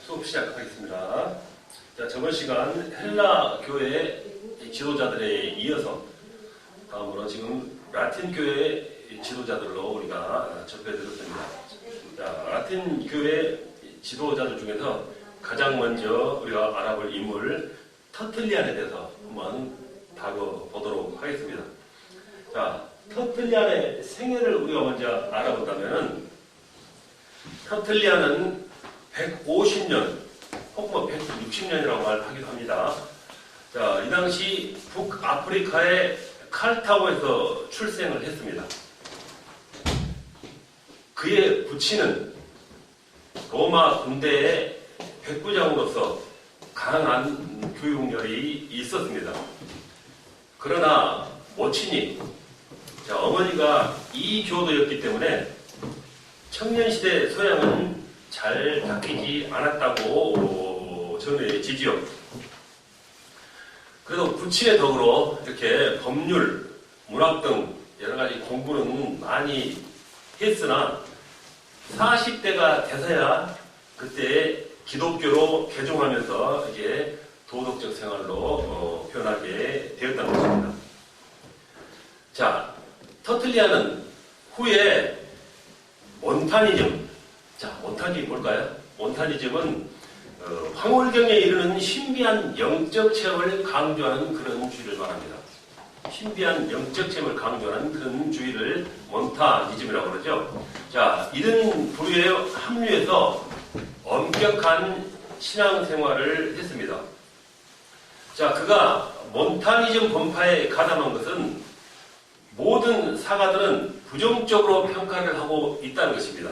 수업 시작하겠습니다. 자, 저번 시간 헬라 교회 지도자들에 이어서 다음으로 지금 라틴 교회 지도자들로 우리가 접해들었습니다. 자, 라틴 교회 지도자들 중에서 가장 먼저 우리가 알아볼 인물 터틀리안에 대해서 한번 다뤄보도록 하겠습니다. 자, 터틀리안의 생애를 우리가 먼저 알아본다면 터틀리안은 150년 혹은 160년이라고 말하기도 합니다. 자, 이 당시 북아프리카의 칼타고에서 출생을 했습니다. 그의 부친은 로마 군대의 백부장으로서 강한 교육열이 있었습니다. 그러나 모친이 어머니가 이교도였기 때문에 청년시대 소양은 잘 바뀌지 않았다고 전해지지요. 그래도 부친의 덕으로 이렇게 법률, 문학 등 여러가지 공부는 많이 했으나 40대가 돼서야 그때 기독교로 개종하면서 이제 도덕적 생활로 변하게 되었다는 것입니다. 자, 터틀리안은 후에 몬타니즘. 자, 몬타니즘이 뭘까요? 몬타니즘은 황홀경에 이르는 신비한 영적 체험을 강조하는 그런 주의를 말합니다. 신비한 영적 체험을 강조하는 그런 주의를 몬타니즘이라고 그러죠. 자, 이런 부류에 합류해서 엄격한 신앙생활을 했습니다. 자, 그가 몬타니즘 본파에 가담한 것은 모든 사가들은 부정적으로 평가를 하고 있다는 것입니다.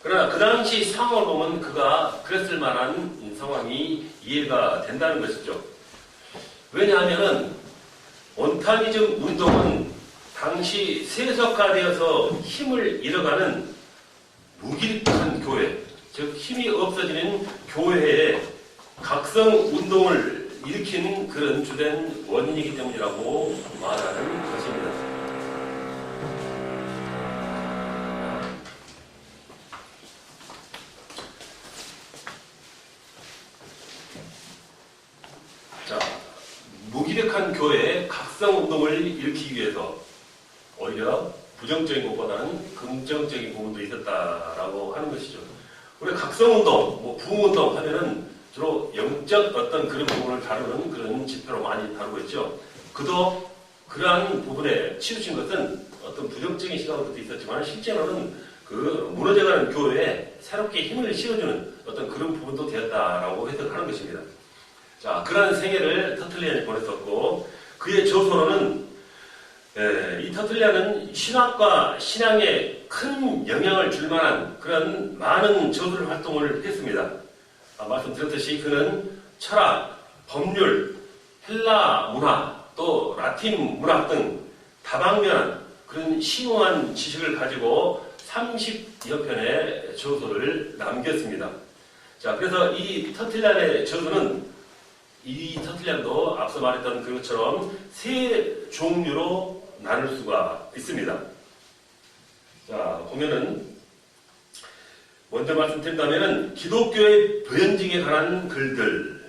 그러나 그 당시 상황을 보면 그가 그랬을 만한 상황이 이해가 된다는 것이죠. 왜냐하면 몬타니즘 운동은 당시 세속화되어서 힘을 잃어가는 무기력한 교회, 즉 힘이 없어지는 교회에 각성 운동을 일으키는 그런 주된 원인이기 때문이라고 말하는 것입니다. 자, 무기력한 교회에 각성 운동을 일으키기 위해서 오히려 부정적인 것보다는 긍정적인 부분도 있었다라고 하는 것이죠. 우리 각성운동, 부흥운동 하면은 주로 영적 어떤 그런 부분을 다루는 그런 지표로 많이 다루고 있죠. 그도 그러한 부분에 치우친 것은 어떤 부정적인 시각으로도 있었지만 실제로는 그 무너져가는 교회에 새롭게 힘을 실어주는 어떤 그런 부분도 되었다라고 해석하는 것입니다. 자, 그러한 생애를 터틀리안이 보냈었고 그의 저서로는 이 터틀리안은 신학과 신앙에 큰 영향을 줄 만한 그런 많은 저술 활동을 했습니다. 말씀드렸듯이 그는 철학, 법률, 헬라 문화, 또 라틴 문학 등 다방면한 그런 심오한 지식을 가지고 30여 편의 저서를 남겼습니다. 자, 그래서 이 터틀리안의 저서는 이 터틀리안도 앞서 말했던 그것처럼 세 종류로 나눌 수가 있습니다. 자, 보면은 먼저 말씀드린다면은 기독교의 변증에 관한 글들,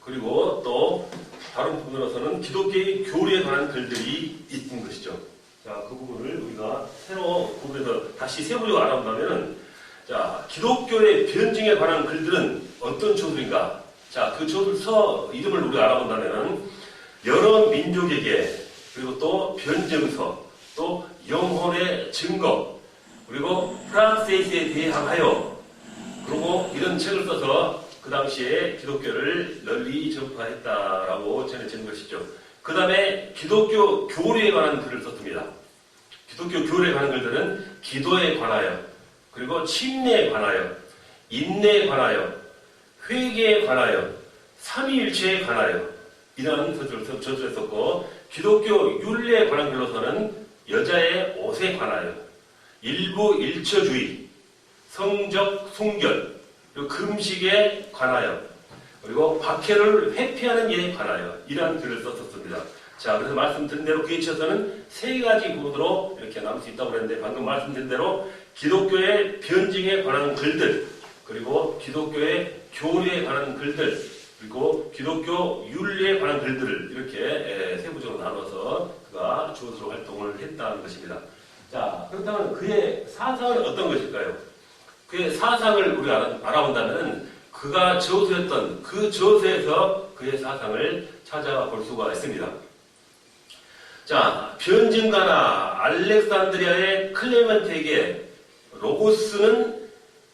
그리고 또 다른 부분으로서는 기독교의 교리에 관한 글들이 있는 것이죠. 자, 그 부분을 우리가 새로 구분해서 다시 세부적으로 알아본다면은, 자, 기독교의 변증에 관한 글들은 어떤 저술인가? 자, 그 저술서 이름을 우리가 알아본다면은 여러 민족에게, 그리고 또 변증서, 또 영혼의 증거, 그리고 프랑세이스에 대항하여, 그리고 이런 책을 써서 그 당시에 기독교를 널리 전파했다라고 전해지는 것이죠. 그 다음에 기독교 교리에 관한 글을 썼습니다. 기독교 교리에 관한 글들은 기도에 관하여, 그리고 침례에 관하여, 인내에 관하여, 회개에 관하여, 삼위일체에 관하여 이런 저술을 썼고, 기독교 율례에 관한 글로서는 여자의 옷에 관하여, 일부 일처주의, 성적 순결, 그리고 금식에 관하여, 그리고 박해를 회피하는 일에 관하여 이러한 글을 썼었습니다. 자, 그래서 말씀드린 대로 그에 있어서는 세 가지 부분으로 이렇게 나눌 수 있다고 그랬는데 방금 말씀드린 대로 기독교의 변증에 관한 글들, 그리고 기독교의 교리에 관한 글들, 그리고 기독교 윤리에 관한 글들을 이렇게 세부적으로 나눠서 그가 저서로 활동을 했다는 것입니다. 자, 그렇다면 그의 사상은 어떤 것일까요? 그의 사상을 우리가 알아본다면 그가 저서했던 그 저서에서 그의 사상을 찾아볼 수가 있습니다. 자, 변증가나 알렉산드리아의 클레멘트에게 로고스는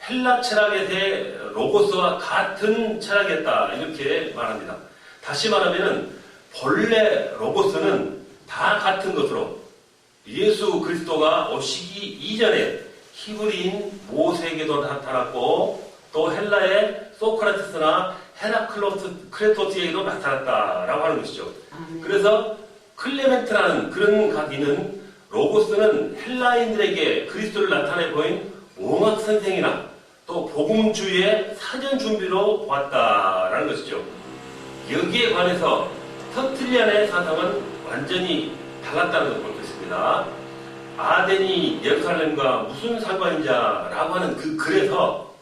헬라 철학의 로고스와 같은 철학이었다, 이렇게 말합니다. 다시 말하면 본래 로고스는 다 같은 것으로 예수 그리스도가 오시기 이전에 히브리인 모세에게도 나타났고 또 헬라의 소크라테스나 헤라클레토스에게도 나타났다라고 하는 것이죠. 그래서 클레멘트라는 그런 각인은 로고스는 헬라인들에게 그리스도를 나타내 보인 옹학 선생이나 또 복음주의의 사전 준비로 보았다라는 것이죠. 여기에 관해서 터틀리안의 사상은 완전히 달랐다는 것을 볼 수 있습니다. 아덴이 예루살렘과 무슨 상관이냐라고 하는 그 글에서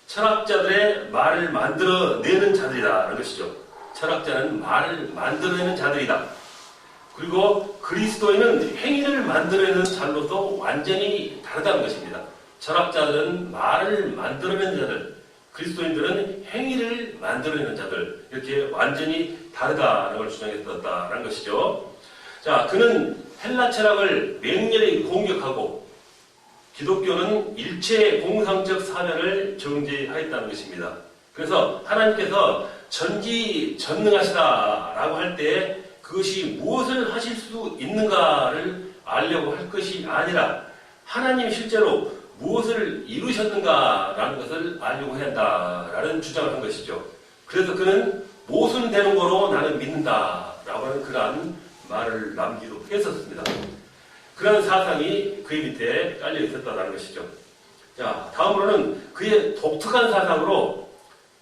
철학자들의 말을 만들어내는 자들이다라는 것이죠. 철학자는 말을 만들어내는 자들이다. 그리고 그리스도인은 행위를 만들어내는 자로서 완전히 다르다는 것입니다. 철학자들은 말을 만들어내는 자들, 그리스도인들은 행위를 만들어내는 자들, 이렇게 완전히 다르다는 걸 주장했었다는 것이죠. 자, 그는 헬라 철학을 맹렬히 공격하고 기독교는 일체의 공상적 사면을 정죄하였다는 것입니다. 그래서 하나님께서 전지전능하시다라고 할 때 그것이 무엇을 하실 수 있는가를 알려고 할 것이 아니라 하나님이 실제로 무엇을 이루셨는가라는 것을 알려고 해야 한다라는 주장을 한 것이죠. 그래서 그는 모순되는 거로 나는 믿는다라고 하는 그러한 말을 남기도 했었습니다. 그런 사상이 그의 밑에 깔려 있었다는 것이죠. 자, 다음으로는 그의 독특한 사상으로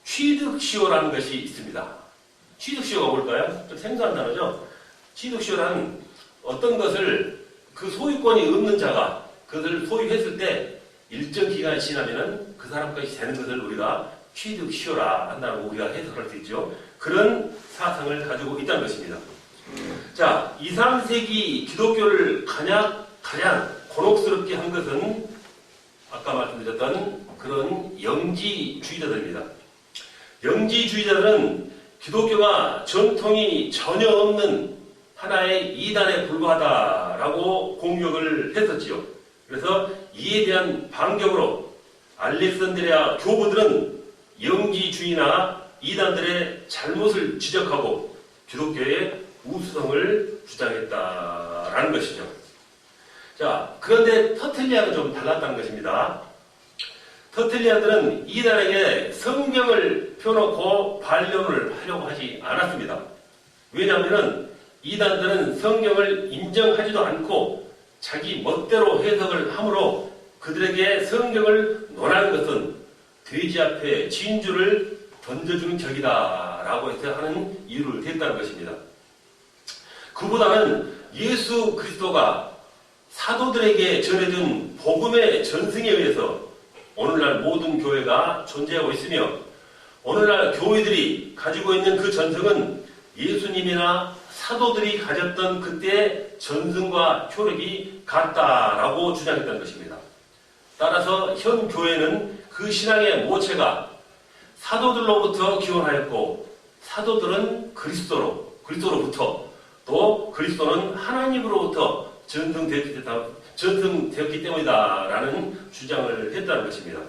취득시효라는 것이 있습니다. 취득시효가 뭘까요? 좀 생소한 단어죠. 취득시효란 어떤 것을 그 소유권이 없는 자가 그것을 소유했을 때 일정 기간이 지나면은 그 사람까지 되는 것을 우리가 취득시효라 한다고 우리가 해석할 수 있죠. 그런 사상을 가지고 있다는 것입니다. 자, 2, 3세기 기독교를 가장 곤혹스럽게 한 것은 아까 말씀드렸던 그런 영지주의자들입니다. 영지주의자들은 기독교가 전통이 전혀 없는 하나의 이단에 불과하다라고 공격을 했었지요. 그래서 이에 대한 반격으로 알렉산드리아 교부들은 영지주의나 이단들의 잘못을 지적하고 기독교의 우수성을 주장했다라는 것이죠. 자, 그런데 터틀리안은 좀 달랐다는 것입니다. 터틀리안들은 이단에게 성경을 펴놓고 반론을 하려고 하지 않았습니다. 왜냐하면 이단들은 성경을 인정하지도 않고 자기 멋대로 해석을 하므로 그들에게 성경을 논하는 것은 돼지 앞에 진주를 던져주는 격이다 라고 해서 하는 이유를 댔다는 것입니다. 그보다는 예수 그리스도가 사도들에게 전해준 복음의 전승에 의해서 오늘날 모든 교회가 존재하고 있으며 오늘날 교회들이 가지고 있는 그 전승은 예수님이나 사도들이 가졌던 그때의 전승과 효력이 같다라고 주장했던 것입니다. 따라서 현 교회는 그 신앙의 모체가 사도들로부터 기원하였고 사도들은 그리스도로부터 또 그리스도는 하나님으로부터 전승되었기 때문이다라는 주장을 했다는 것입니다.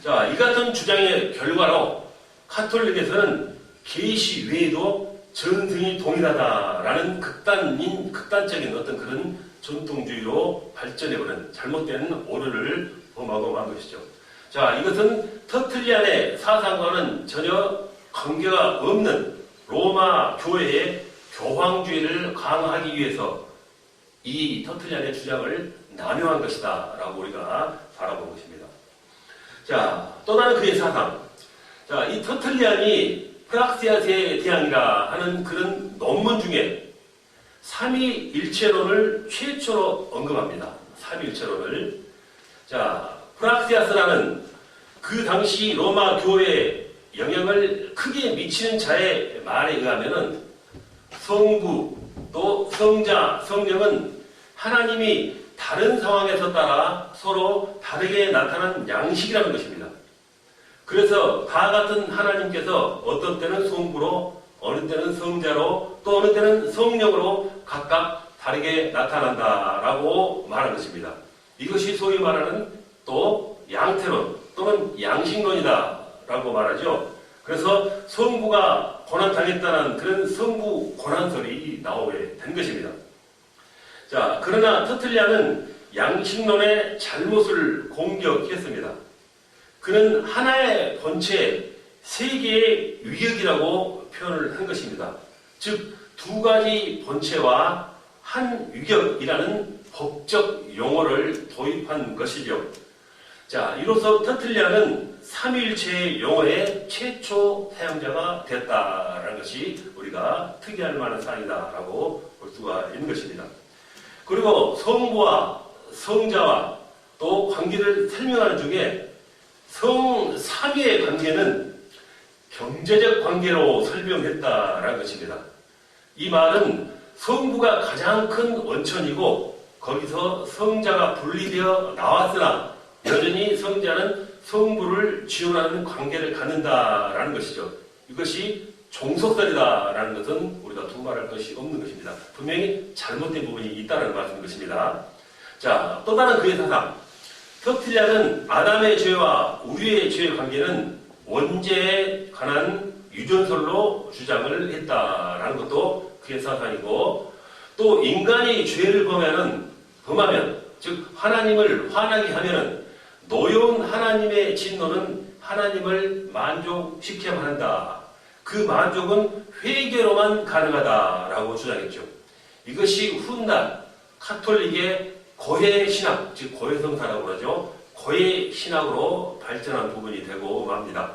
자, 이 같은 주장의 결과로 카톨릭에서는 계시 외에도 전승이 동일하다라는 극단적인 어떤 그런 전통주의로 발전해버린 잘못된 오류를 범하고 만 것이죠. 자, 이것은 터틀리안의 사상과는 전혀 관계가 없는 로마 교회의 교황주의를 강화하기 위해서 이 터틀리안의 주장을 남용한 것이다 라고 우리가 바라본 것입니다. 자, 또 다른 그의 사상. 자, 이 터틀리안이 프락시아스의 대항이라 하는 그런 논문 중에 삼위일체론을 최초로 언급합니다. 삼위일체론을. 자, 프락시아스라는 그 당시 로마 교회의 영향을 크게 미치는 자의 말에 의하면은 성부 또 성자, 성령은 하나님이 다른 상황에서 따라 서로 다르게 나타난 양식이라는 것입니다. 그래서 다 같은 하나님께서 어떤 때는 성부로, 어느 때는 성자로, 또 어느 때는 성령으로 각각 다르게 나타난다라고 말한 것입니다. 이것이 소위 말하는 또 양태론 또는 양식론이다라고 말하죠. 그래서 성부가 고난당했다는 그런 성부 고난설이 나오게 된 것입니다. 자, 그러나 터틀리아는 양식론의 잘못을 공격했습니다. 그는 하나의 본체, 세 개의 위격이라고 표현을 한 것입니다. 즉, 두 가지 본체와 한 위격이라는 법적 용어를 도입한 것이죠. 자, 이로써 터틀리아는 삼위일체의 용어의 최초 사용자가 됐다라는 것이 우리가 특이할 만한 사항이다라고 볼 수가 있는 것입니다. 그리고 성부와 성자와 또 관계를 설명하는 중에 성삼위의 관계는 경제적 관계로 설명했다라는 것입니다. 이 말은 성부가 가장 큰 원천이고 거기서 성자가 분리되어 나왔으나 여전히 성자는 성부를 지원하는 관계를 갖는다라는 것이죠. 이것이 종속설이다라는 것은 우리가 두말할 것이 없는 것입니다. 분명히 잘못된 부분이 있다는 말씀인 것입니다. 자, 또 다른 그의 사상. 터틀리아는 아담의 죄와 우리의 죄의 관계는 원죄에 관한 유전설로 주장을 했다라는 것도 그의 사상이고, 또 인간이 죄를 범하면 즉 하나님을 화나게 하면은 노여운 하나님의 진노는 하나님을 만족시켜야만 한다. 그 만족은 회개로만 가능하다라고 주장했죠. 이것이 훗날 카톨릭의 고해 신학, 즉 고해성사라고 하죠. 고해 신학으로 발전한 부분이 되고 맙니다.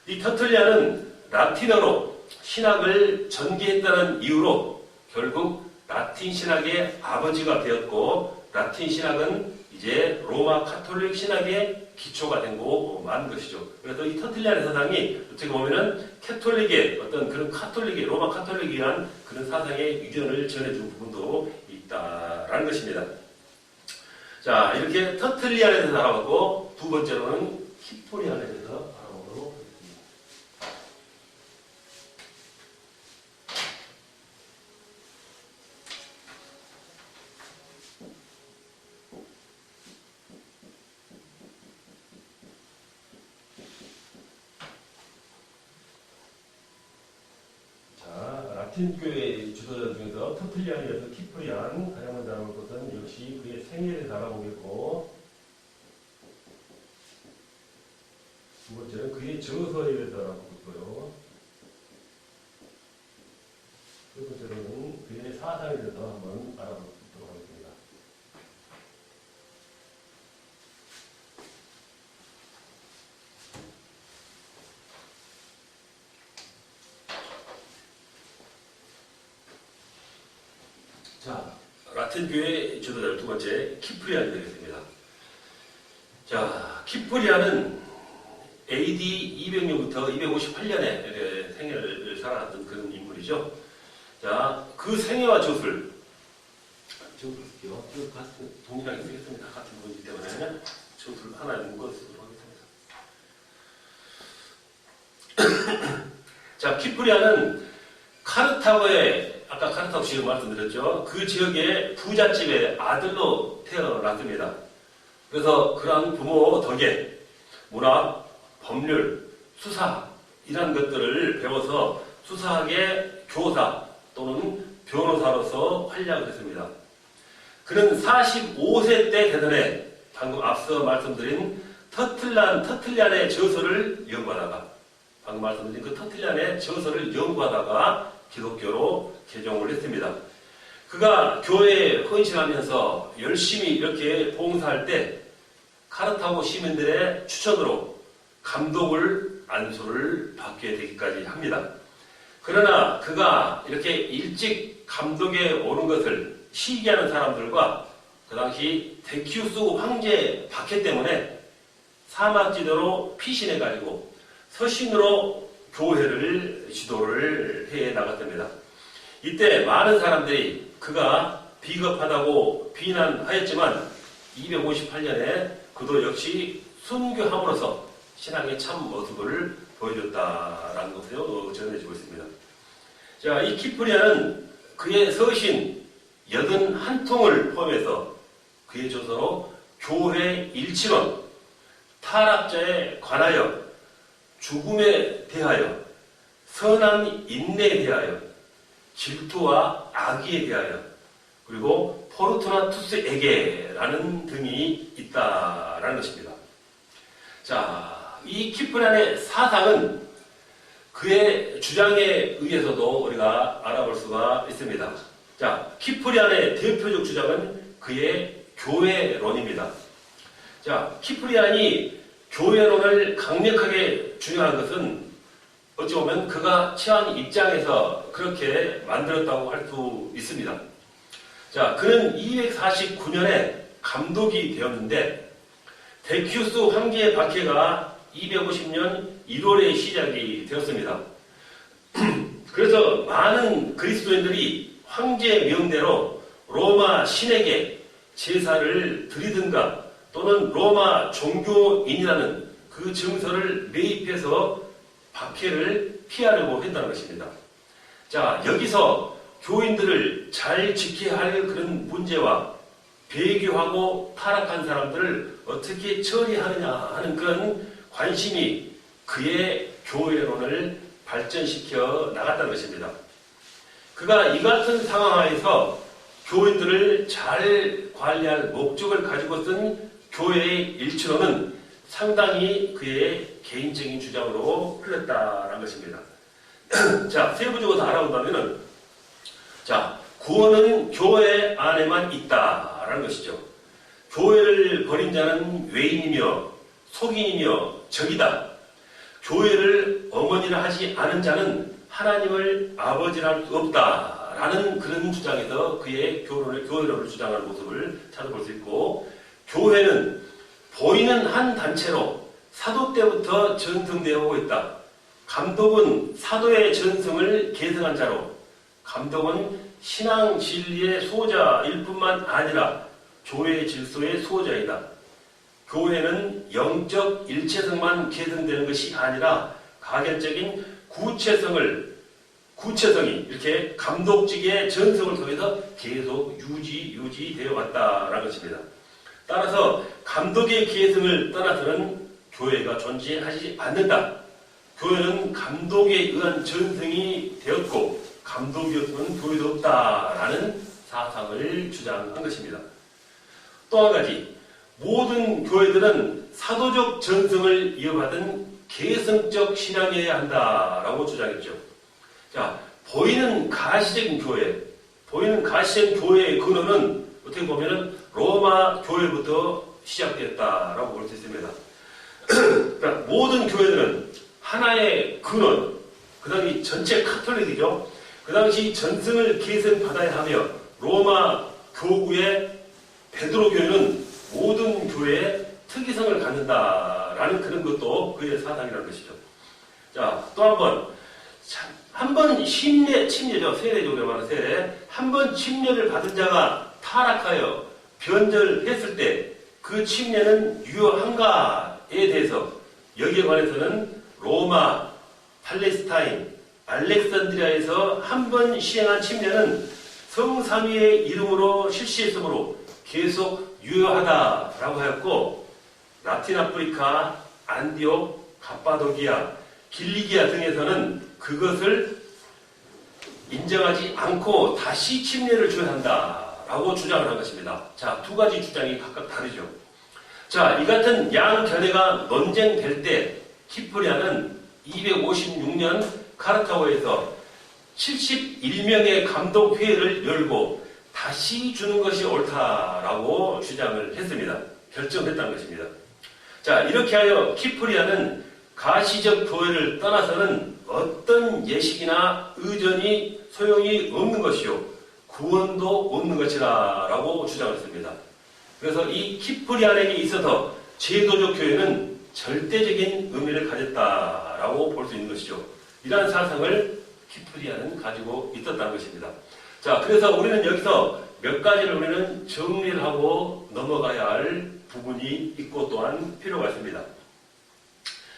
이 터틀리아는 라틴어로 신학을 전개했다는 이유로 결국 라틴 신학의 아버지가 되었고, 라틴 신학은 이제 로마 카톨릭 신학의 기초가 되고 만 것이죠. 그래서 이 터틀리아의 사상이 어떻게 보면은 캐톨릭의 어떤 그런 카톨릭의 로마 카톨릭이란 그런 사상의 유전을 전해준 부분도 있다라는 것입니다. 자, 이렇게 터틀리아에 대해서 알아봤고, 두 번째로는 키포리안에 대해서 알아보도록 하겠습니다. 라틴교회 주도자 중에서 터틀리안에서 키프리안 가장 먼저 알아볼 것은 역시 그의 생애에 대해서 알아보겠고, 두 번째는 그의 저서에 대해서 알아보고요. 세 번째로는 그의 사상에 대해서 한번 알아보도록 하겠습니다. 자, 라틴교회 주도자 두 번째 키프리안이 되겠습니다. 자, 키프리안은 AD 200년부터 258년에 생애를 살아왔던 그런 인물이죠. 자, 그 생애와 저술, 저술 쓸게요. 동일하게 쓰겠습니다. 같은 부분이기 때문에 저술 하나에 묶어서 쓰도록 하겠습니다. 자, 키프리안은 카르타고의, 아까 카르타고 지역 말씀드렸죠. 그 지역의 부잣집의 아들로 태어났습니다. 그래서 그러한 부모 덕에 문학, 법률, 수사 이런 것들을 배워서 수사학의 교사 또는 변호사로서 활약을 했습니다. 그는 45세 때 되던 방금 앞서 말씀드린 터틀리안의 저서를 연구하다가, 방금 말씀드린 그 터틀리안의 저서를 연구하다가 기독교로 개종을 했습니다. 그가 교회에 헌신하면서 열심히 이렇게 봉사할 때 카르타고 시민들의 추천으로 감독을 안수를 받게 되기까지 합니다. 그러나 그가 이렇게 일찍 감독에 오른 것을 시기하는 사람들과 그 당시 데키우스 황제 박해 때문에 사막지대로 피신해가지고 서신으로 교회를 지도를 해 나갔답니다. 이때 많은 사람들이 그가 비겁하다고 비난하였지만 258년에 그도 역시 순교함으로써 신앙의 참 모습을 보여줬다라는 것을 전해지고 있습니다. 자, 이 키프리아는 그의 서신 81통을 포함해서 그의 저서로 교회 일치론, 타락자에 관하여, 죽음에 대하여, 선한 인내에 대하여, 질투와 악의에 대하여, 그리고 포르투나투스에게라는 등이 있다라는 것입니다. 자, 이 키프리안의 사상은 그의 주장에 의해서도 우리가 알아볼 수가 있습니다. 자, 키프리안의 대표적 주장은 그의 교회론입니다. 자, 키프리안이 교회론을 강력하게 주장한 것은 어찌 보면 그가 처한 입장에서 그렇게 만들었다고 할 수 있습니다. 자, 그는 249년에 감독이 되었는데 데키우스 황제의 박해가 250년 1월에 시작이 되었습니다. 그래서 많은 그리스도인들이 황제의 명대로 로마 신에게 제사를 드리든가 또는 로마 종교인이라는 그 증서를 매입해서 박해를 피하려고 했다는 것입니다. 자, 여기서 교인들을 잘 지켜야 할 그런 문제와 배교하고 타락한 사람들을 어떻게 처리하느냐 하는 그런 관심이 그의 교회론을 발전시켜 나갔다는 것입니다. 그가 이 같은 상황 하에서 교인들을 잘 관리할 목적을 가지고 쓴 교회의 일치론은 상당히 그의 개인적인 주장으로 흘렀다는 것입니다. 자, 세부적으로 알아본다면은, 자, 구원은 교회 안에만 있다라는 것이죠. 교회를 버린 자는 외인이며 속인이며 적이다. 교회를 어머니라 하지 않은 자는 하나님을 아버지라 할 수 없다라는 그런 주장에서 그의 교회론을 주장하는 모습을 찾아볼 수 있고, 교회는 보이는 한 단체로 사도 때부터 전승되어 오고 있다. 감독은 사도의 전승을 계승한 자로, 감독은 신앙 진리의 수호자일 뿐만 아니라 교회 질서의 수호자이다. 교회는 영적 일체성만 계승되는 것이 아니라 가견적인 구체성이 이렇게 감독직의 전승을 통해서 계속 유지되어 왔다라는 것입니다. 따라서 감독의 계승을 떠나서는 교회가 존재하지 않는다. 교회는 감독에 의한 전승이 되었고 감독이 없으면 교회도 없다라는 사상을 주장한 것입니다. 또 한 가지, 모든 교회들은 사도적 전승을 이어받은 계승적 신앙이어야 한다라고 주장했죠. 자, 보이는 가시적인 교회의 근원은 어떻게 보면은 로마 교회부터 시작되었다라고 볼 수 있습니다. 그러니까 모든 교회들은 하나의 근원, 그 당시 전체 카톨릭이죠. 그 당시 전승을 계승받아야 하며 로마 교구의 베드로 교회는 모든 교회의 특이성을 갖는다라는 그런 것도 그의 사상이라는 것이죠. 자, 또 한 번 침례죠. 세례적으로 말하는 세례. 한 번 침례를 받은 자가 타락하여 변절했을 때 그 침례는 유효한가에 대해서 여기에 관해서는 로마, 팔레스타인, 알렉산드리아에서 한 번 시행한 침례는 성삼위의 이름으로 실시했으므로 계속 유효하다라고 하였고, 라틴 아프리카, 안디옥, 갑바도기아, 길리기아 등에서는 그것을 인정하지 않고 다시 침례를 줘야 한다라고 주장을 한 것입니다. 자, 두 가지 주장이 각각 다르죠. 자, 이 같은 양견해가 논쟁될 때 키프리아는 256년 카르타고에서 71명의 감독회의를 열고 다시 주는 것이 옳다라고 주장을 했습니다. 결정했다는 것입니다. 자, 이렇게 하여 키프리아는 가시적 교회를 떠나서는 어떤 예식이나 의전이 소용이 없는 것이요 구원도 없는 것이라고 주장했습니다. 그래서 이 키프리안에게 있어서 제도적 교회는 절대적인 의미를 가졌다라고 있다라고 볼 수 있는 것이죠. 이러한 사상을 키프리아는 가지고 있었다는 것입니다. 자, 그래서 우리는 여기서 몇 가지를 우리는 정리를 하고 넘어가야 할 부분이 있고 또한 필요가 있습니다.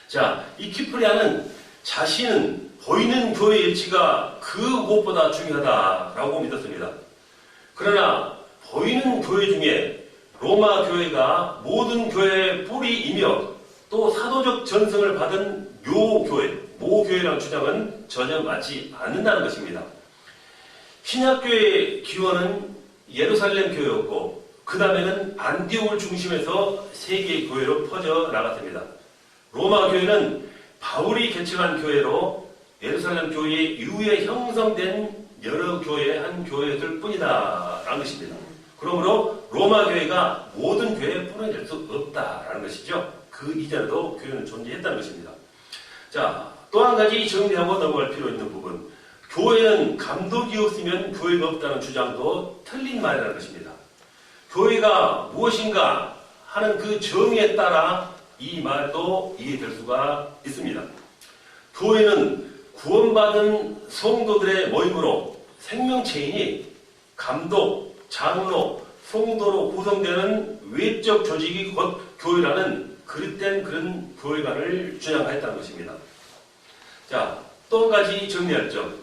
자, 이 키프리아는 자신은 보이는 교회의 일치가 그 무엇보다 중요하다라고 믿었습니다. 그러나 보이는 교회 중에 로마 교회가 모든 교회의 뿌리이며 또 사도적 전승을 받은 묘교회, 모교회라는 주장은 전혀 맞지 않는다는 것입니다. 신약교회의 기원은 예루살렘 교회였고 그 다음에는 안디옥을 중심해서 세계 교회로 퍼져 나갔습니다. 로마 교회는 바울이 개척한 교회로 예루살렘 교회 이후에 형성된 여러 교회의 한 교회였을 뿐이다라는 것입니다. 그러므로 로마 교회가 모든 교회의 뿌리가 될 수 없다라는 것이죠. 그 이전에도 교회는 존재했다는 것입니다. 자, 또 한 가지 정리하고 넘어갈 필요 있는 부분. 교회는 감독이 없으면 교회가 없다는 주장도 틀린 말이라는 것입니다. 교회가 무엇인가 하는 그 정의에 따라 이 말도 이해될 수가 있습니다. 교회는 구원받은 성도들의 모임으로 생명체이니 감독, 장로, 성도로 구성되는 외적 조직이 곧 교회라는 그릇된 그런 교회관을 주장하였다는 것입니다. 자, 또 한 가지 정리할 점.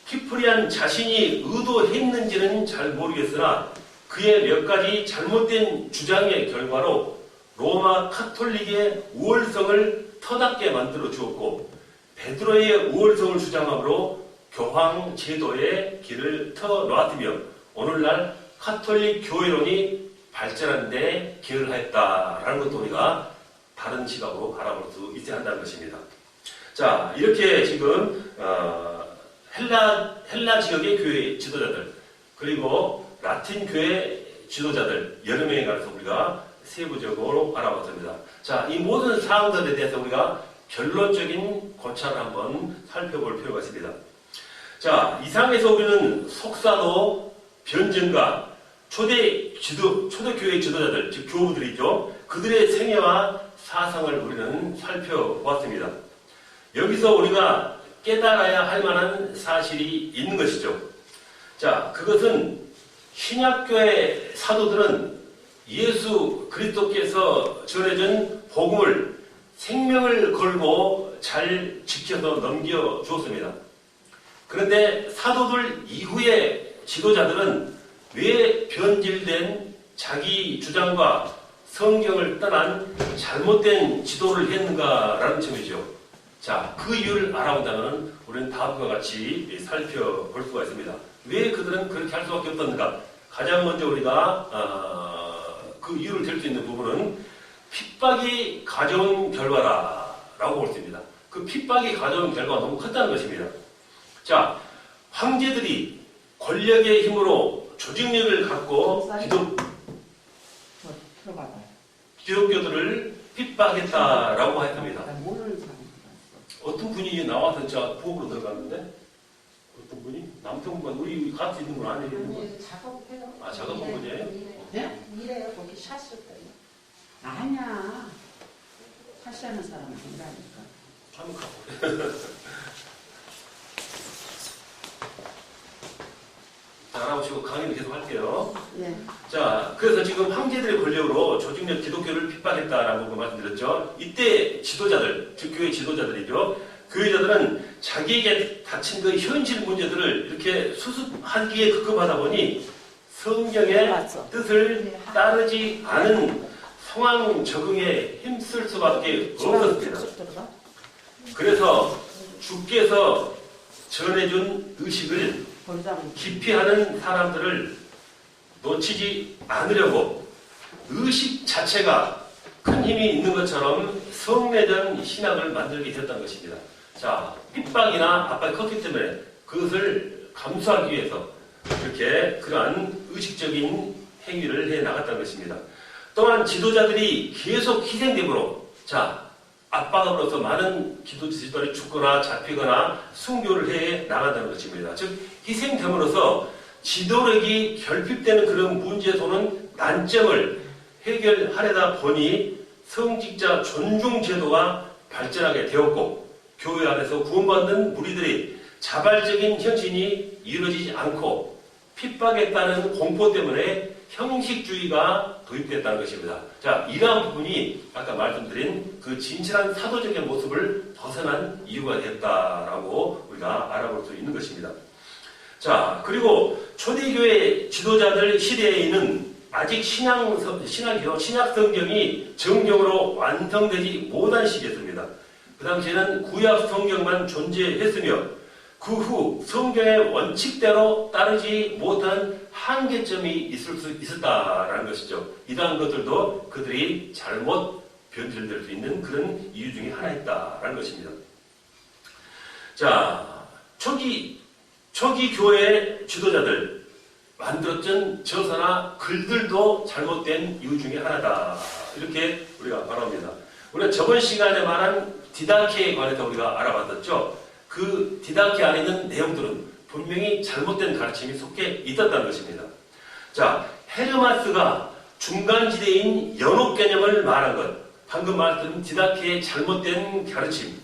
키프리안 자신이 의도했는지는 잘 모르겠으나 그의 몇 가지 잘못된 주장의 결과로 로마 카톨릭의 우월성을 터닫게 만들어 주었고 베드로의 우월성을 주장함으로 교황 제도의 길을 터놓았으며 오늘날 카톨릭 교회론이 발전하는 데 기여를 하였다라는 것도 우리가 다른 시각으로 바라볼 수 있어야 한다는 것입니다. 자, 이렇게 지금 헬라 지역의 교회 지도자들 그리고 라틴 교회 지도자들 여러 명에 관해서 우리가 세부적으로 알아봤습니다. 자, 이 모든 사항들에 대해서 우리가 결론적인 고찰을 한번 살펴볼 필요가 있습니다. 자, 이상에서 우리는 속사도 변증과 초대교회 지도자들, 즉 교우들이죠. 그들의 생애와 사상을 우리는 살펴보았습니다. 여기서 우리가 깨달아야 할 만한 사실이 있는 것이죠. 자, 그것은 신약교회 사도들은 예수 그리스도께서 전해준 복음을 생명을 걸고 잘 지켜서 넘겨주었습니다. 그런데 사도들 이후의 지도자들은 왜 변질된 자기 주장과 성경을 떠난 잘못된 지도를 했는가라는 점이죠. 자, 그 이유를 알아본다면 우리는 다음과 같이 살펴볼 수가 있습니다. 왜 그들은 그렇게 할 수밖에 없었는가? 가장 먼저 우리가 그 이유를 들 수 있는 부분은 핍박이 가져온 결과라고 볼 수 있습니다. 그 핍박이 가져온 결과가 너무 컸다는 것입니다. 자, 황제들이 권력의 힘으로 조직력을 갖고 기독교들을 핍박했다라고 했습니다. 어떤 분이 나와서 제가 부엌으로 들어갔는데 어떤 분이 남편분 우리 같이 있는 분 아니에요? 작업해요. 아, 작업부분이에요? 네? 이래요. 거기 샷을 거예요. 아니야. 샷하는 사람은 아니라니까. 한번 가보세요. 자, 알아보시고 강의를 계속 할게요. 네. 자, 그래서 지금 황제들의 권력으로 조직력 기독교를 핍박했다라고 말씀드렸죠. 이때 지도자들, 즉 교회 지도자들이죠. 교회자들은 자기에게 닥친 그 현실 문제들을 이렇게 수습하기에 급급하다 보니 성경의 뜻을 따르지 않은 상황 적응에 힘쓸 수밖에 없었습니다. 그래서 주께서 전해준 의식을 기피하는 사람들을 놓치지 않으려고 의식 자체가 큰 힘이 있는 것처럼 성내전 신학을 만들게 되었다는 것입니다. 자, 핍박이나 압박이 컸기 때문에 그것을 감수하기 위해서 이렇게 그러한 의식적인 행위를 해 나갔다는 것입니다. 또한 지도자들이 계속 희생됨으로 자, 압박으로서 많은 지도자들이 죽거나 잡히거나 순교를 해 나간다는 것입니다. 즉 희생됨으로써 지도력이 결핍되는 그런 문제 또는 난점을 해결하려다 보니 성직자 존중 제도가 발전하게 되었고 교회 안에서 구원받는 무리들이 자발적인 헌신이 이루어지지 않고 핍박에 따른 공포 때문에 형식주의가 도입됐다는 것입니다. 자, 이러한 부분이 아까 말씀드린 그 진실한 사도적인 모습을 벗어난 이유가 됐다라고 우리가 알아볼 수 있는 것입니다. 자, 그리고 초대교회 지도자들 시대에는 아직 신약 성경이 정경으로 완성되지 못한 시기였습니다. 그 당시에는 구약 성경만 존재했으며 그 후 성경의 원칙대로 따르지 못한 한계점이 있을 수 있었다라는 것이죠. 이러한 것들도 그들이 잘못 변질될 수 있는 그런 이유 중에 하나였다라는 것입니다. 자, 초기 교회 지도자들 만들었던 저서나 글들도 잘못된 이유 중에 하나다. 이렇게 우리가 말합니다. 우리가 저번 시간에 말한 디다케에 관해서 우리가 알아봤었죠. 그 디다케 안에 있는 내용들은 분명히 잘못된 가르침이 속해 있었다는 것입니다. 자, 헤르마스가 중간지대인 연옥 개념을 말한 것, 방금 말씀드린 디다케의 잘못된 가르침,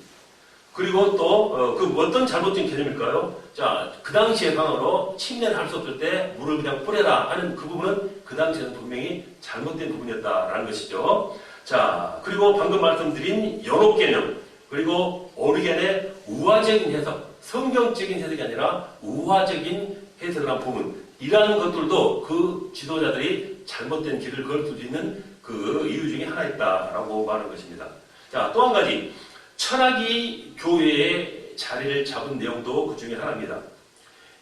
그리고 또 그 어떤 잘못된 개념일까요? 자, 그 당시의 방어로 침례를 할 수 없을 때 물을 그냥 뿌려라 하는 그 부분은 그 당시에는 분명히 잘못된 부분이었다라는 것이죠. 자, 그리고 방금 말씀드린 연옥 개념, 그리고 오리겐의 우화적인 해석, 성경적인 해석이 아니라 우화적인 해석을 한 부분, 이러한 것들도 그 지도자들이 잘못된 길을 걸 수 있는 그 이유 중에 하나였다라고 말하는 것입니다. 자, 또 한 가지, 철학이 교회의 자리를 잡은 내용도 그 중에 하나입니다.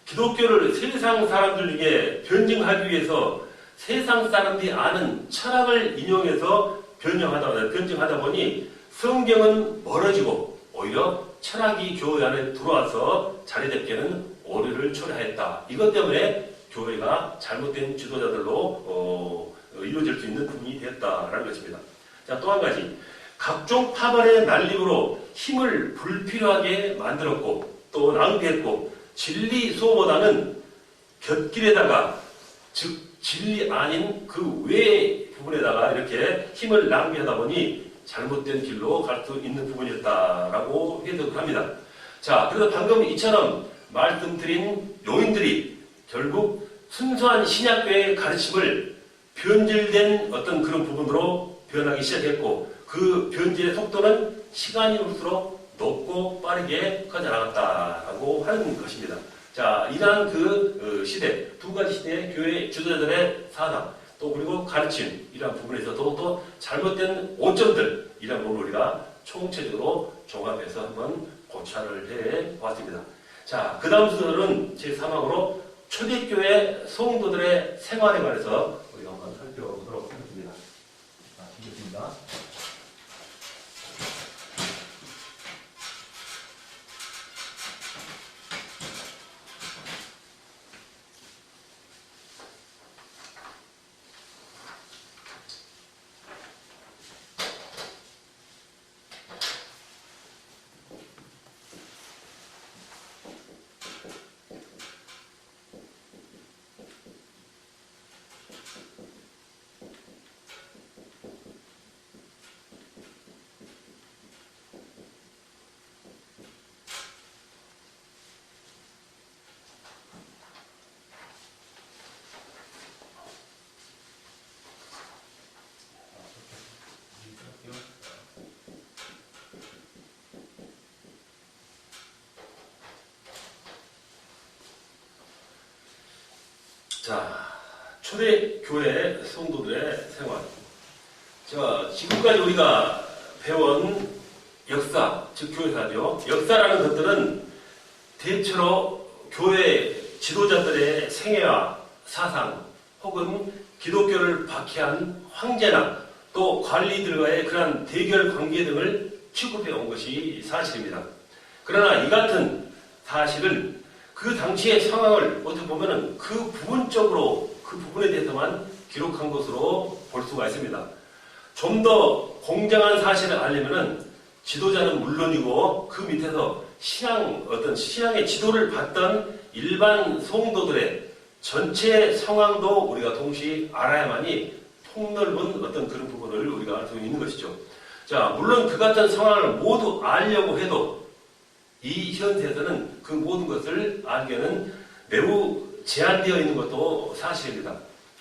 기독교를 세상 사람들 중에 변증하기 위해서 세상 사람들이 아는 철학을 인용해서 변증하다 보니 성경은 멀어지고 오히려 철학이 교회 안에 들어와서 자리 잡기에는 오류를 초래했다. 이것 때문에 교회가 잘못된 지도자들로 이루어질 수 있는 부분이 되었다라는 것입니다. 자, 또 한 가지, 각종 파벌의 난립으로 힘을 불필요하게 만들었고 또 낭비했고 진리 수호보다는 곁길에다가, 즉 진리 아닌 그 외의 부분에다가 이렇게 힘을 낭비하다 보니 잘못된 길로 갈 수 있는 부분이었다라고 해석을 합니다. 자, 그래서 방금 이처럼 말씀드린 요인들이 결국 순수한 신약교회의 가르침을 변질된 어떤 그런 부분으로 변하기 시작했고, 그 변질의 속도는 시간이 올수록 높고 빠르게 커져나갔다라고 하는 것입니다. 자, 이러한 그 시대, 두 가지 시대의 교회 지도자들의 사상, 또 그리고 가르침, 이러한 부분에서도 또 잘못된 오점들, 이러한 부분을 우리가 총체적으로 종합해서 한번 고찰을 해 보았습니다. 자, 그 다음 순서는 제3항으로 초대교회 성도들의 생활에 관해서 우리가 한번 살펴보도록 하겠습니다. 자, 드리겠습니다. 자, 초대교회 성도들의 생활. 자, 지금까지 우리가 배운 역사, 즉 교회사죠. 역사라는 것들은 대체로 교회 지도자들의 생애와 사상, 혹은 기독교를 박해한 황제나 또 관리들과의 그러한 대결 관계 등을 취급해 온 것이 사실입니다. 그러나 이 같은 사실은 그 당시의 상황을 어떻게 보면은 그 부분적으로 그 부분에 대해서만 기록한 것으로 볼 수가 있습니다. 좀 더 공정한 사실을 알려면은 지도자는 물론이고 그 밑에서 신앙의 지도를 받던 일반 성도들의 전체 상황도 우리가 동시에 알아야만이 폭넓은 어떤 그런 부분을 우리가 알 수 있는 것이죠. 자, 물론 그 같은 상황을 모두 알려고 해도 이 현세에서는 그 모든 것을 알기에는 매우 제한되어 있는 것도 사실입니다.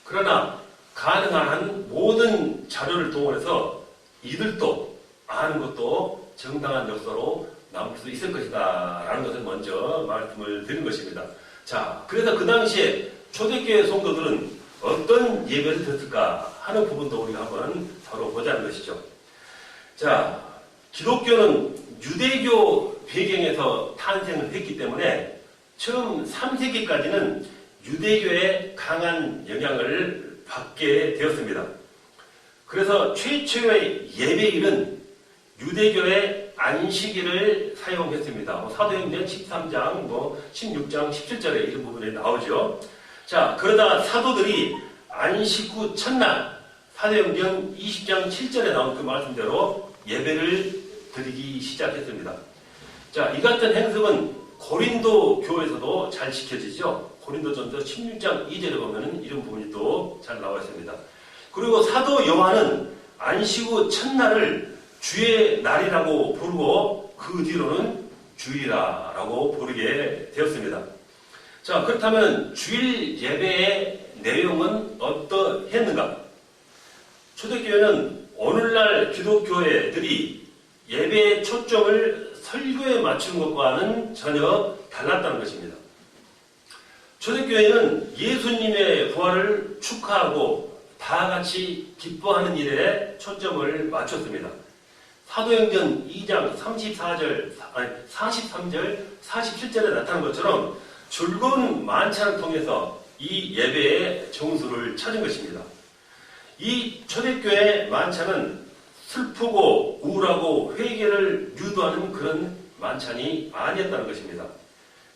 그러나 가능한 한 모든 자료를 동원해서 이들도 아는 것도 정당한 역사로 남을 수 있을 것이다 라는 것을 먼저 말씀을 드린 것입니다. 자, 그래서 그 당시에 초대교회 성도들은 어떤 예배를 드렸을까 하는 부분도 우리가 한번 서로 보자는 것이죠. 자, 기독교는 유대교 배경에서 탄생을 했기 때문에 처음 3세기까지는 유대교의 강한 영향을 받게 되었습니다. 그래서 최초의 예배일은 유대교의 안식일을 사용했습니다. 사도행전 13장, 16장, 17절에 이런 부분에 나오죠. 자, 그러다 사도들이 안식 후 첫날, 사도행전 20장 7절에 나온 그 말씀대로 예배를 드리기 시작했습니다. 자, 이 같은 행성은 고린도 교회에서도 잘 지켜지죠. 고린도전서 16장 2절에 보면 이런 부분이 또 잘 나와 있습니다. 그리고 사도 요한은 안식 후 첫날을 주의 날이라고 부르고 그 뒤로는 주일이라고 부르게 되었습니다. 자, 그렇다면 주일 예배의 내용은 어떠했는가? 초대교회는 오늘날 기독교회들이 예배의 초점을 설교에 맞추는 것과는 전혀 달랐다는 것입니다. 초대교회는 예수님의 부활을 축하하고 다 같이 기뻐하는 일에 초점을 맞췄습니다. 사도행전 2장 43절, 47절에 나타난 것처럼 즐거운 만찬을 통해서 이 예배의 정수를 찾은 것입니다. 이 초대교회 만찬은 슬프고 우울하고 회개를 유도하는 그런 만찬이 아니었다는 것입니다.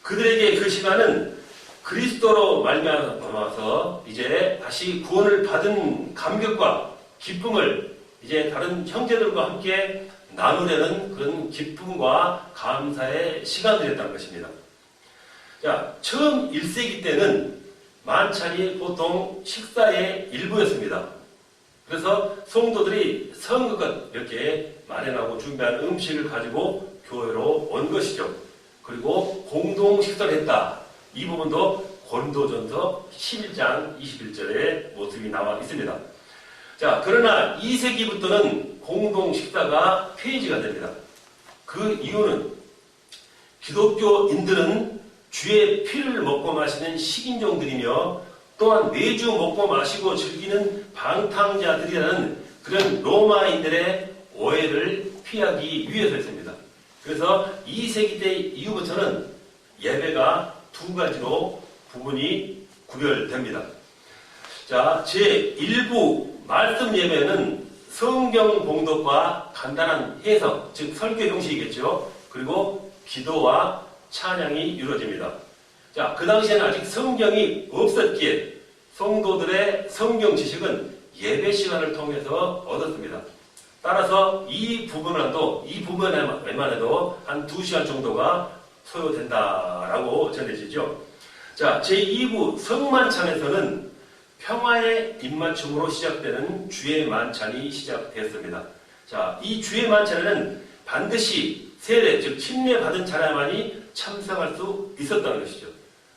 그들에게 그 시간은 그리스도로 말미암아서 이제 다시 구원을 받은 감격과 기쁨을 이제 다른 형제들과 함께 나누려는 그런 기쁨과 감사의 시간들이었다는 것입니다. 자, 처음 1세기 때는 만찬이 보통 식사의 일부였습니다. 그래서 성도들이 성껏 이렇게 마련하고 준비한 음식을 가지고 교회로 온 것이죠. 그리고 공동 식사를 했다. 이 부분도 고린도전서 11장 21절의 모습이 나와 있습니다. 자, 그러나 2세기부터는 공동 식사가 폐지가 됩니다. 그 이유는 기독교인들은 주의 피를 먹고 마시는 식인종들이며 또한 매주 먹고 마시고 즐기는 방탕자들이라는 그런 로마인들의 오해를 피하기 위해서였습니다. 그래서 2세기 때 이후부터는 예배가 두 가지로 부분이 구별됩니다. 자, 제1부 말씀 예배는 성경 봉독과 간단한 해석, 즉 설교 형식이겠죠. 그리고 기도와 찬양이 이루어집니다. 자, 그 당시에는 아직 성경이 없었기에 성도들의 성경 지식은 예배 시간을 통해서 얻었습니다. 따라서 이 부분에만 해도 한 2시간 정도가 소요된다라고 전해지죠. 자, 제2부 성만찬에서는 평화의 입맞춤으로 시작되는 주의 만찬이 시작되었습니다. 자, 이 주의 만찬에는 반드시 세례, 즉 침례받은 자라만이 참석할 수 있었다는 것이죠.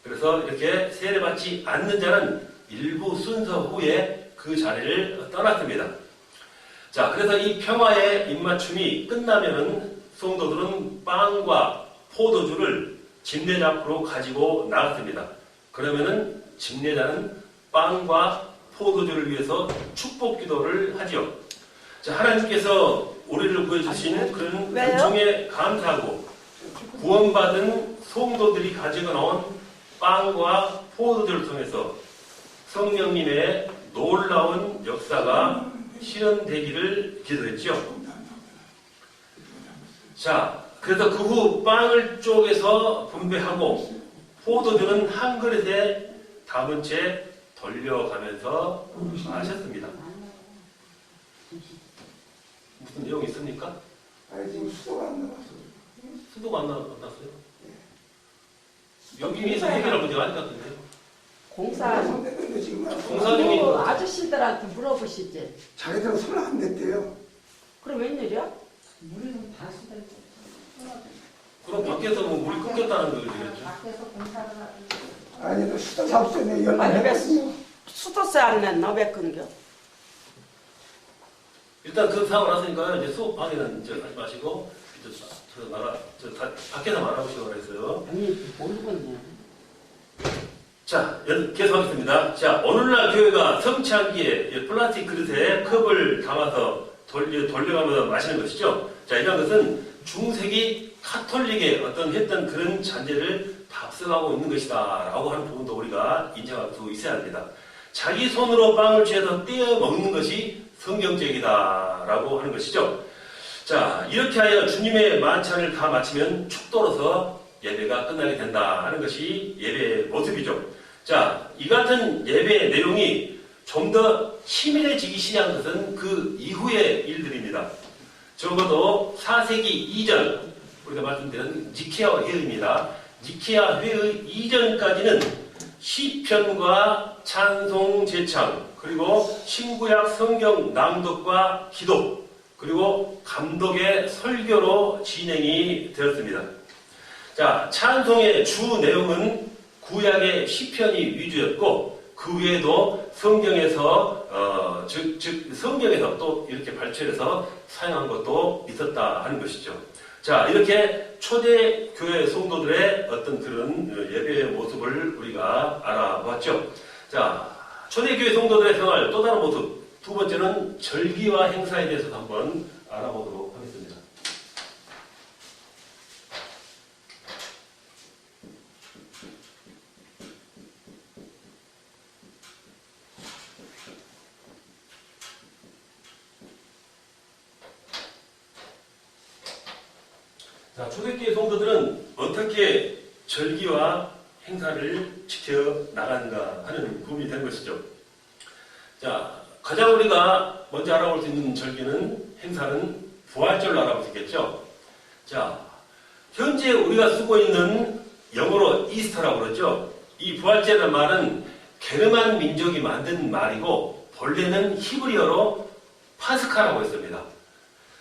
그래서 이렇게 세례받지 않는 자는 일부 순서 후에 그 자리를 떠났습니다. 자, 그래서 이 평화의 입맞춤이 끝나면은 성도들은 빵과 포도주를 집례자 앞으로 가지고 나갔습니다. 그러면은 집례자는 빵과 포도주를 위해서 축복 기도를 하죠. 자, 하나님께서 우리를 구해주신 그런 은총에 감사하고 구원받은 성도들이 가지고 나온 빵과 포도주를 통해서 성령님의 놀라운 역사가 실현되기를 기도했죠. 자, 그래서 그 후 빵을 쪼개서 분배하고 포도주는 한 그릇에 담은 채 돌려가면서 마셨습니다. 무슨 내용이 있습니까? 아니, 지금 수도가 안 나왔어요. 수도가 안 났어요? 여기에서 해결할 문제가 아닌 것 같은데요. 상대는데 지금 공사님이 그 아저씨들한테 물어보시지. 자기들은 손을 안 냈대요. 그럼 웬일이야? 물은 다 쏟아져. 그럼 밖에서 뭐 물이 끊겼다는 거겠죠? 밖에서 공사를 하지. 아니, 너 수도사업소에 아니, 왜 연락했거든요. 수도세 안 냈나? 왜 끊겨? 일단 그 사고 났으니까 이제 수업 방해는 이제 하지 마시고 이제 밖에서 말하시고 그랬어요. 아니, 모르겠네. 자, 계속하겠습니다. 자, 오늘날 교회가 성취하기에 이 플라스틱 그릇에 컵을 담아서 돌려가면서 마시는 것이죠. 자, 이런 것은 중세기 카톨릭의 어떤 했던 그런 잔재를 답습하고 있는 것이다 라고 하는 부분도 우리가 인정할 수 있어야 합니다. 자기 손으로 빵을 쥐어서 떼어 먹는 것이 성경적이다 라고 하는 것이죠. 자, 이렇게 하여 주님의 만찬을 다 마치면 축도로서 예배가 끝나게 된다 하는 것이 예배의 모습이죠. 자, 이 같은 예배의 내용이 좀 더 치밀해지기 시작한 것은 그 이후의 일들입니다. 적어도 4세기 이전, 우리가 말씀드린 니케아 회의입니다. 니케아 회의 이전까지는 시편과 찬송 제창, 그리고 신구약 성경 낭독과 기도, 그리고 감독의 설교로 진행이 되었습니다. 자, 찬송의 주 내용은 구약의 시편이 위주였고, 그 외에도 성경에서, 성경에서 또 이렇게 발췌해서 사용한 것도 있었다 하는 것이죠. 자, 이렇게 초대교회 성도들의 어떤 그런 예배의 모습을 우리가 알아봤죠. 자, 초대교회 성도들의 생활 또 다른 모습. 두 번째는 절기와 행사에 대해서 한번 알아보도록 하겠습니다. 자, 초대교회 성도들은 어떻게 절기와 행사를 지켜 나가는가 하는 부분이 된 것이죠. 자, 가장 우리가 먼저 알아볼 수 있는 절기는 행사는 부활절로 알아볼 수 있겠죠. 자, 현재 우리가 쓰고 있는 영어로 이스터라고 그러죠. 이 부활절이라는 말은 게르만 민족이 만든 말이고 본래는 히브리어로 파스카라고 했습니다.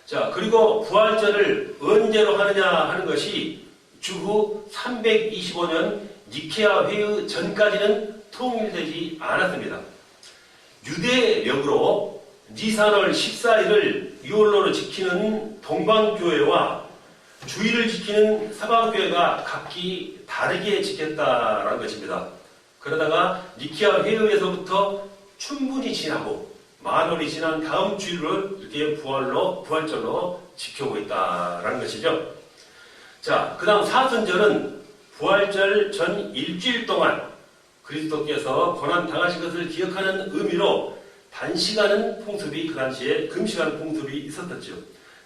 자, 그리고 부활절을 언제로 하느냐 하는 것이 주후 325년 니케아 회의 전까지는 통일되지 않았습니다. 유대력으로 니산월 14일을 유월로로 지키는 동방교회와 주일을 지키는 서방교회가 각기 다르게 지켰다라는 것입니다. 그러다가 니케아 회의에서부터 충분히 지나고 만월이 지난 다음 주일을 이렇게 부활절로 지켜오고 있다라는 것이죠. 자, 그 다음 사순절은 부활절 전 일주일 동안 그리스도께서 고난 당하신 것을 기억하는 의미로 단시간은 풍습이 그 당시에 금시간 풍습이 있었었죠.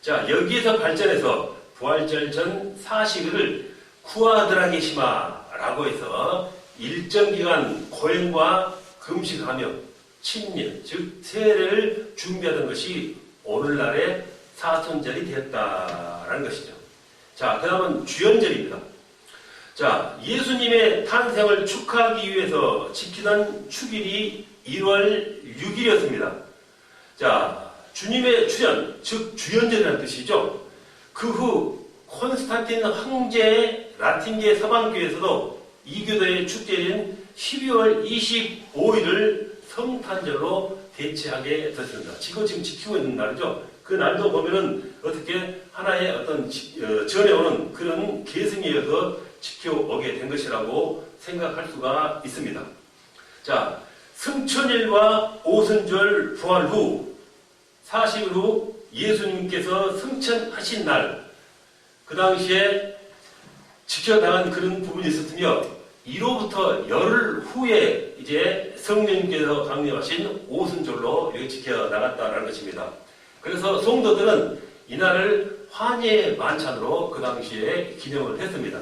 자, 여기에서 발전해서 부활절 전 40일을 쿠아드라게시마라고 해서 일정 기간 고행과 금식하며 친밀, 즉 세례를 준비하던 것이 오늘날의 사순절이 되었다라는 것이죠. 자, 그 다음은 주연절입니다. 자, 예수님의 탄생을 축하하기 위해서 지키던 축일이 1월 6일이었습니다. 자, 주님의 주연, 즉 주연절이라는 뜻이죠. 그 후 콘스탄틴 황제의 라틴계 서방교에서도 이교도의 축제인 12월 25일을 성탄절로 대체하게 됐습니다. 지금 지키고 있는 날이죠. 그 날도 보면은 어떻게 하나의 어떤 전해오는 그런 계승에 의해서 지켜오게 된 것이라고 생각할 수가 있습니다. 자, 승천일과 오순절 부활 후 40일 후 예수님께서 승천하신 날, 그 당시에 지켜나간 그런 부분이 있었으며 이로부터 열흘 후에 이제 성령님께서 강림하신 오순절로 이렇게 지켜나갔다는 것입니다. 그래서 성도들은 이날을 환희의 만찬으로 그 당시에 기념을 했습니다.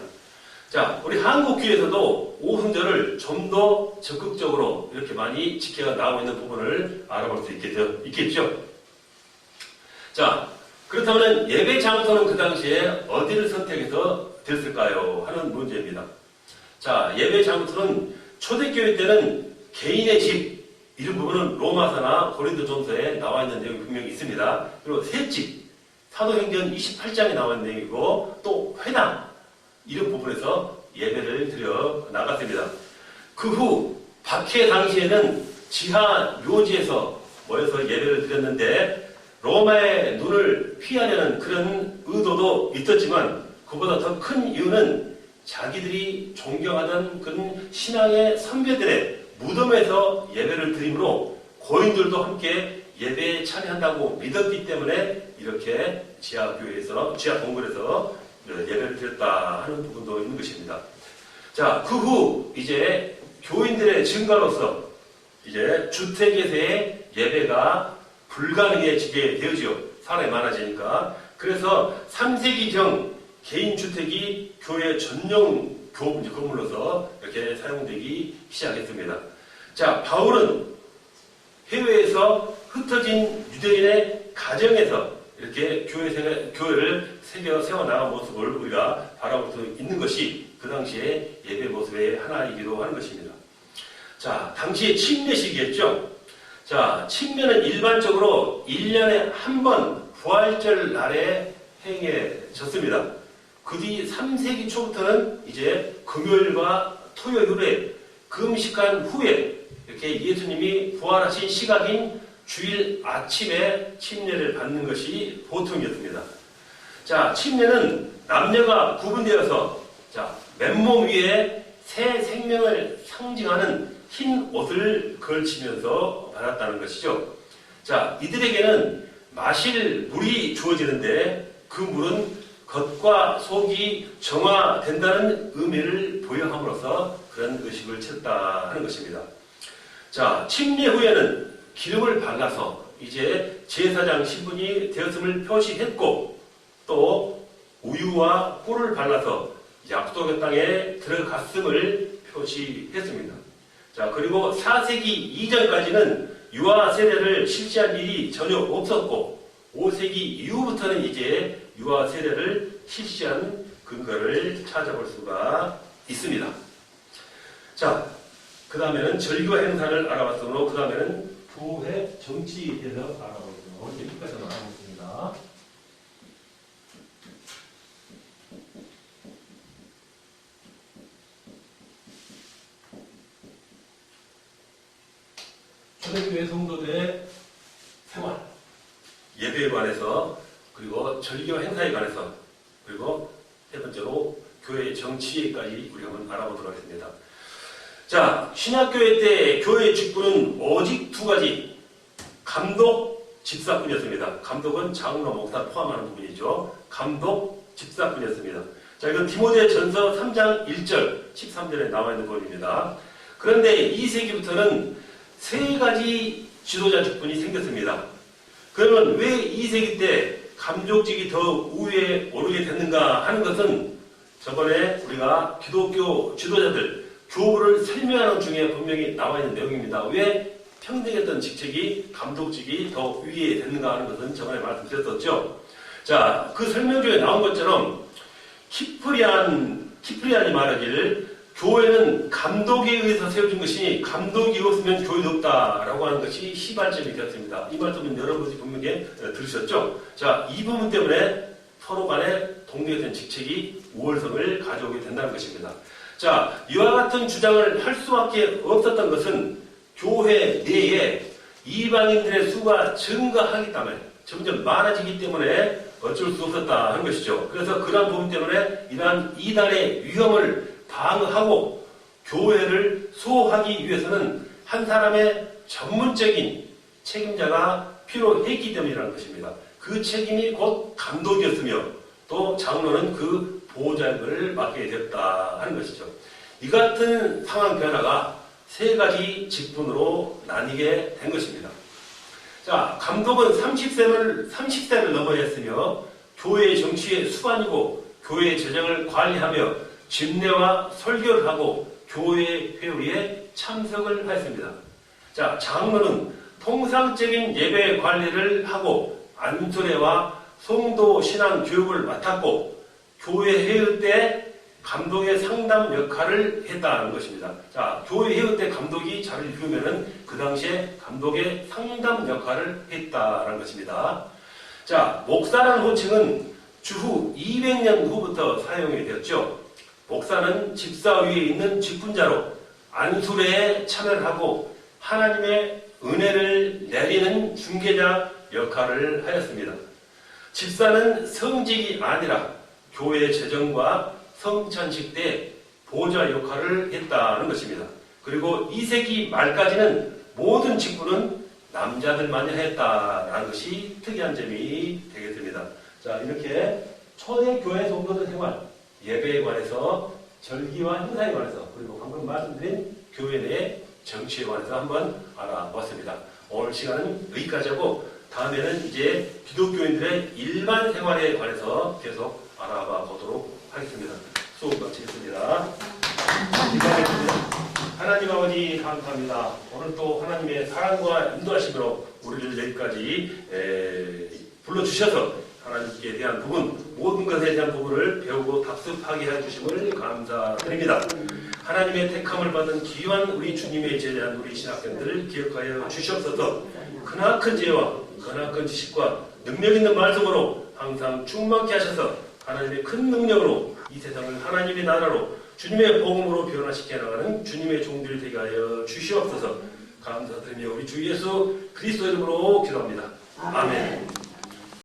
자, 우리 한국교회에서도 오순절을 좀 더 적극적으로 이렇게 많이 지켜나가고 있는 부분을 알아볼 수 있겠죠. 자, 그렇다면 예배 장소는 그 당시에 어디를 선택해서 됐을까요? 하는 문제입니다. 자, 예배 장소는 초대교회 때는 개인의 집, 이런 부분은 로마서나 고린도전서에 나와 있는 내용이 분명히 있습니다. 그리고 셋집, 사도행전 28장에 나와 있는 내용이고 또 회당, 이런 부분에서 예배를 드려 나갔습니다. 그 후 박해 당시에는 지하 묘지에서 모여서 예배를 드렸는데 로마의 눈을 피하려는 그런 의도도 있었지만 그보다 더 큰 이유는 자기들이 존경하던 그런 신앙의 선배들의 무덤에서 예배를 드림으로 고인들도 함께 예배에 참여한다고 믿었기 때문에 이렇게 지하 동굴에서 예배를 드렸다 하는 부분도 있는 것입니다. 자, 그 후 이제 교인들의 증가로서 이제 주택에서의 예배가 불가능해지게 되어지요. 사람이 많아지니까. 그래서 3세기경 개인주택이 교회 전용 건물로서 이렇게 사용되기 시작했습니다. 자, 바울은 해외에서 흩어진 유대인의 가정에서 이렇게 교회를 세워나간 모습을 우리가 바라볼 수 있는 것이 그 당시의 예배 모습의 하나이기도 하는 것입니다. 자, 당시에 침례식이었죠. 자, 침례는 일반적으로 1년에 한 번 부활절 날에 행해졌습니다. 그 뒤 3세기 초부터는 이제 금요일과 토요일에 금식한 후에 이렇게 예수님이 부활하신 시각인 주일 아침에 침례를 받는 것이 보통이었습니다. 자, 침례는 남녀가 구분되어서 자, 맨몸 위에 새 생명을 상징하는 흰 옷을 걸치면서 받았다는 것이죠. 자, 이들에게는 마실 물이 주어지는데 그 물은 겉과 속이 정화된다는 의미를 부여함으로써 그런 의식을 쳤다 하는 것입니다. 자, 침례 후에는 기름을 발라서 이제 제사장 신분이 되었음을 표시했고 또 우유와 꿀을 발라서 약속의 땅에 들어갔음을 표시했습니다. 자, 그리고 4세기 이전까지는 유아 세례를 실시한 일이 전혀 없었고 5세기 이후부터는 이제 유아 세례를 실시한 근거를 찾아볼 수가 있습니다. 자, 그 다음에는 절교 행사를 알아봤으므로 그 다음에는 교회 정치에 대해서 알아보겠습니다. 여기까지 알아보겠습니다. 초대교회 성도들의 생활, 예배에 관해서 그리고 절교 행사에 관해서 그리고 세 번째로 교회 정치에까지 우리가 한번 알아보도록 하겠습니다. 자, 신약교회 때 교회 직분은 오직 두 가지, 감독, 집사뿐이었습니다. 감독은 장로, 목사 포함하는 부분이죠. 감독, 집사뿐이었습니다. 자, 이건 디모데전서 3장 1절, 13절에 나와 있는 부분입니다. 그런데 2세기부터는 세 가지 지도자 직분이 생겼습니다. 그러면 왜 2세기 때 감독직이 더 우위에 오르게 됐는가 하는 것은 저번에 우리가 기독교 지도자들 교부를 설명하는 중에 분명히 나와 있는 내용입니다. 왜 평등했던 직책이 감독직이 더 위에 됐는가 하는 것은 저번에 말씀드렸었죠. 자, 그 설명 중에 나온 것처럼 키프리안이 말하기를 교회는 감독에 의해서 세워진 것이니 감독이 없으면 교회도 없다라고 하는 것이 시발점이 되었습니다. 이 말씀은 여러분이 분명히 들으셨죠? 자, 이 부분 때문에 서로 간에 동료된 직책이 우월성을 가져오게 된다는 것입니다. 자, 이와 같은 주장을 할 수밖에 없었던 것은 교회 내에 이방인들의 수가 증가하기 때문에 점점 많아지기 때문에 어쩔 수 없었다 하는 것이죠. 그래서 그러한 부분 때문에 이러한 이단의 위험을 방어하고 교회를 수호하기 위해서는 한 사람의 전문적인 책임자가 필요했기 때문이라는 것입니다. 그 책임이 곧 감독이었으며 또 장로는 그 보좌역을 맡게 되었다 하는 것이죠. 이 같은 상황 변화가 세 가지 직분으로 나뉘게 된 것입니다. 자, 감독은 30세를 넘어야 했으며 교회의 정치의 수반이고 교회의 재정을 관리하며 집례와 설교를 하고 교회 회의에 참석을 하였습니다. 자, 장로는 통상적인 예배 관리를 하고 안수례와 성도 신앙 교육을 맡았고 교회 회의 때 감독의 상담 역할을 했다는 것입니다. 자, 교회 회의 때 감독이 잘 읽으면은 그 당시에 감독의 상담 역할을 했다는 것입니다. 자, 목사라는 호칭은 주후 200년 후부터 사용이 되었죠. 목사는 집사 위에 있는 직분자로 안수례에 참여를 하고 하나님의 은혜를 내리는 중개자 역할을 하였습니다. 집사는 성직이 아니라 교회 재정과 성찬식 때 보좌 역할을 했다는 것입니다. 그리고 2세기 말까지는 모든 직분은 남자들만이 했다는 것이 특이한 점이 되겠습니다. 자, 이렇게 초대교회 성도들 생활, 예배에 관해서, 절기와 행사에 관해서, 그리고 방금 말씀드린 교회 내 정치에 관해서 한번 알아봤습니다. 오늘 시간은 여기까지 하고 다음에는 이제 기독교인들의 일반 생활에 관해서 계속 알아봐 보도록 하겠습니다. 수업 마치겠습니다. 하나님 아버지 감사합니다. 오늘 또 하나님의 사랑과 인도하심으로 우리를 여기까지 불러주셔서 하나님께 대한 부분, 모든 것에 대한 부분을 배우고 답습하게 해주심을 감사드립니다. 하나님의 택함을 받은 귀한 우리 주님의 제자한 우리 신학생들을 기억하여 주시옵소서. 크나큰 지혜와 크나큰 지식과 능력 있는 말씀으로 항상 충만케 하셔서 하나님의 큰 능력으로 이 세상을 하나님의 나라로 주님의 복음으로 변화시켜 나가는 주님의 종들 되게 하여 주시옵소서. 감사드리며 우리 주 예수 그리스도 이름으로 기도합니다. 아멘.